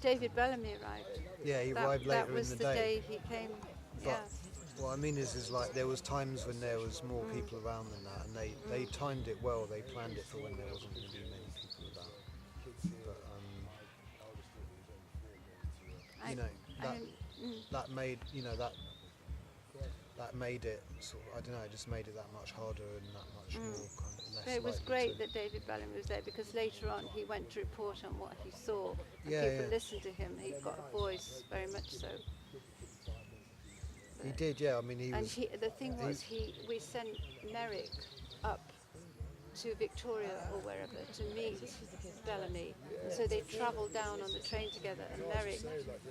David Bellamy arrived. Yeah, he arrived later in the day. That was the day he came. Yeah. What I mean is like there was times when there was more people around than that, and they timed it well. They planned it for when there wasn't going to be many people about. But that made that made it sort of, I don't know, it just made it that much harder and that much more kind of less. But it was great that David Bellamy was there, because later on he went to report on what he saw, and people listened to him. He got a voice, very much so. But he did, yeah. I mean, the thing was, we sent Merrick up to Victoria or wherever to meet Bellamy, and so they travelled down on the train together, and Merrick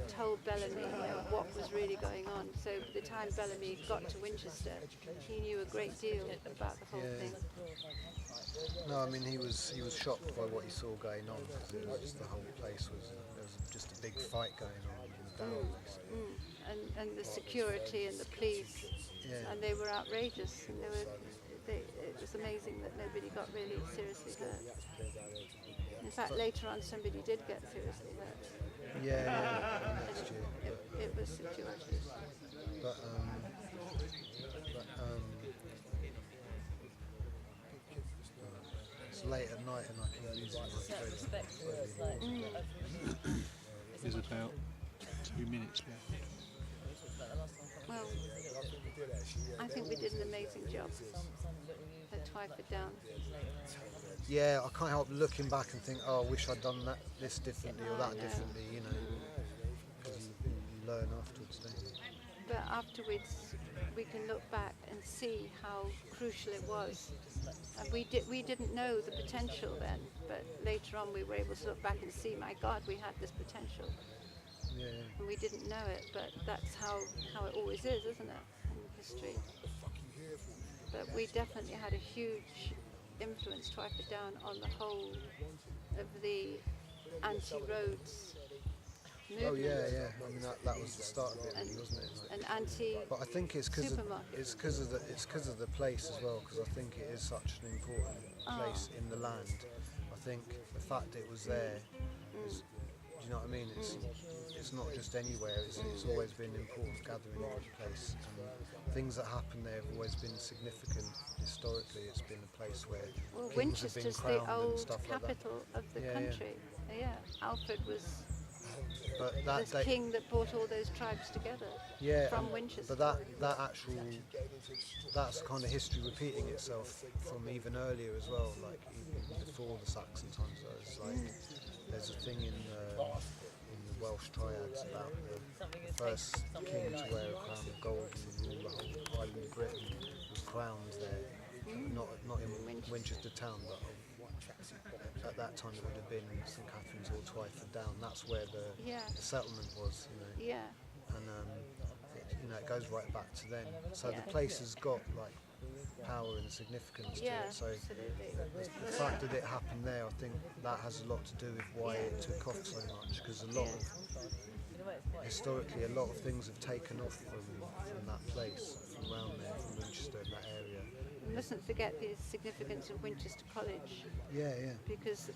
told Bellamy what was really going on. So by the time Bellamy got to Winchester, he knew a great deal about the whole thing. No, I mean he was shocked by what he saw going on, because it was just, the whole place was, there was just a big fight going on in the Down. And the security and the police, and they were outrageous, and it was amazing that nobody got really seriously hurt. In fact, later on somebody did get seriously hurt. Next year. It was situations. But it's late at night and I keep losing my phone. There's about 2 minutes left. Well, I think we did an amazing job at Twyford Down. Yeah, I can't help looking back and think, oh, I wish I'd done this differently or that differently, you know, because you learn afterwards, don't you? But afterwards, we can look back and see how crucial it was. And we didn't know the potential then, but later on we were able to look back and see, my God, we had this potential. Yeah. And we didn't know it, but that's how it always is, isn't it, in history? But we definitely had a huge influence, Twyford Down, on the whole of the anti-roads movement. Oh yeah. I mean that was the start of it, really, wasn't it? And anti. But I think it's because of the place as well, because I think it is such an important place in the land. I think the fact it was there is, do you know what I mean? It's not just anywhere. It's always been an important gathering place. And things that happen there have always been significant historically. It's been a place where kings have been Winchester's crowned the old and stuff like that. capital of the country. Yeah. Alfred was But the king that brought all those tribes together from Winchester. But that's kind of history repeating itself from even earlier as well, like even before the Saxon times. There's a thing in the Welsh triads about the first king to wear a crown of gold and rule the whole island of Britain was crowned there, not in Winchester town, but at that time it would have been St Catherine's or Twyford Down. That's where the settlement was, you know. Yeah. And it goes right back to then. So the place has got like power and significance to it. So the fact that it happened there, I think that has a lot to do with why it took off so much, because historically a lot of things have taken off from that place, from around there, from Winchester and that area. We mustn't forget the significance of Winchester College. Yeah. Because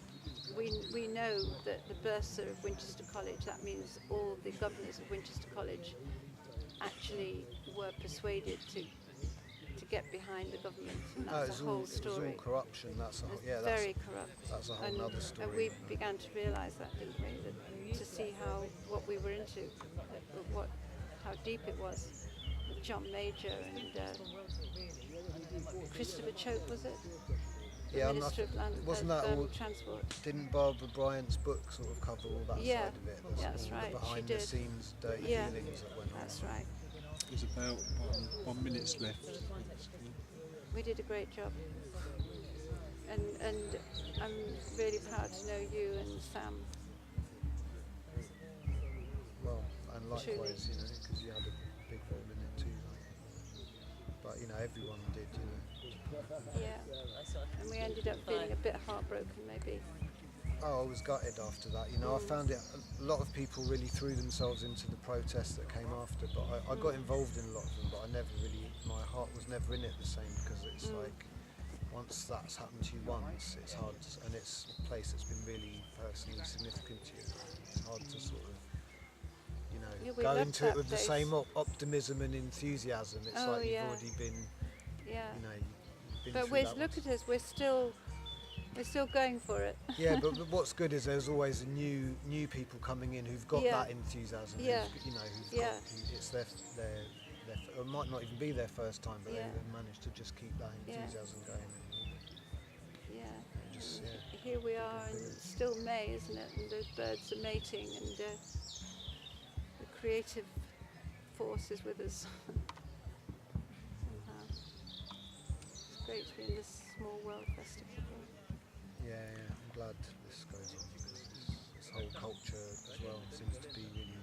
we know that the bursar of Winchester College, that means all the governors of Winchester College actually were persuaded to get behind the government, and that's a whole story. It was all corruption. That's very corrupt. That's a whole other story. And we began to realise that, didn't we? To see what we were into, how deep it was. John Major and Christopher Chope, was it? Yeah, Minister of Land, wasn't that all Transport? Didn't Barbara Bryant's book sort of cover all that side of it? That's right. The behind the scenes dirty dealings that went on. That's right. There's about 1 minute left. We did a great job, and I'm really proud to know you and Sam. Well, and likewise, Truly. you know, because you had a big role in it too. But you know, everyone did, you know. Yeah, and we ended up feeling a bit heartbroken, maybe. Oh, I was gutted after that. You know, I found it. A lot of people really threw themselves into the protests that came after, but I got involved in a lot of them. But I never really, my heart was never in it the same, because it's like once that's happened to you once, it's hard, and it's a place that's been really personally significant to you. It's hard to sort of Yeah, we go love into it that with the place. same optimism and enthusiasm. It's Oh, like you've yeah. already been, Yeah. you know, you've been But through that look once. at us, we're still going for it. Yeah, but what's good is there's always new people coming in who've got Yeah. that enthusiasm. Yeah. Who've, you know, who've Yeah. got, it's their it might not even be their first time, but Yeah. they've managed to just keep that Yeah. enthusiasm going. And, Yeah. just, And yeah. here we are, and it's still May, isn't it? And those birds are mating, and the creative force is with us. Somehow. It's great to be in this small world festival. Yeah, I'm glad this goes on because this whole culture as well seems to be really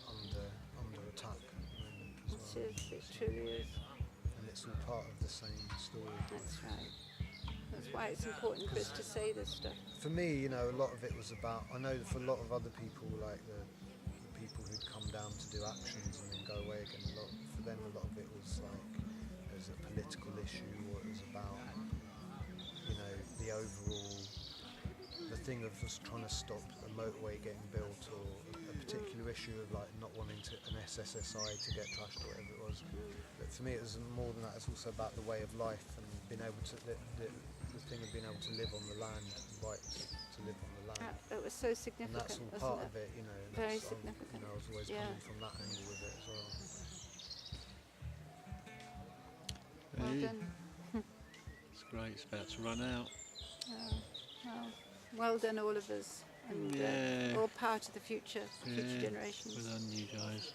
under attack at the moment as well. It truly is. And it's all part of the same story. That's right. That's why it's important for us to say this stuff. For me, you know, a lot of it was about, I know for a lot of other people, like the people who'd come down to do actions and then go away again, for them a lot of it was like, it was a political issue, or it was about, you know, the overall, the thing of just trying to stop a motorway getting built, or a particular issue of like not wanting an SSSI to get trashed or whatever it was. But for me it was more than that, it's also about the way of life and being able to, the thing of being able to live on the land, the rights to live on the land. It was so And significant, that's all wasn't part it? of it, you know. Very that's, significant. You know, I was always Yeah. coming from that angle with it as well. Well Hey, done. it's great. It's about to run out. Well done, all of us. And Yeah. all power to the future Yeah. generations. Well done, you guys.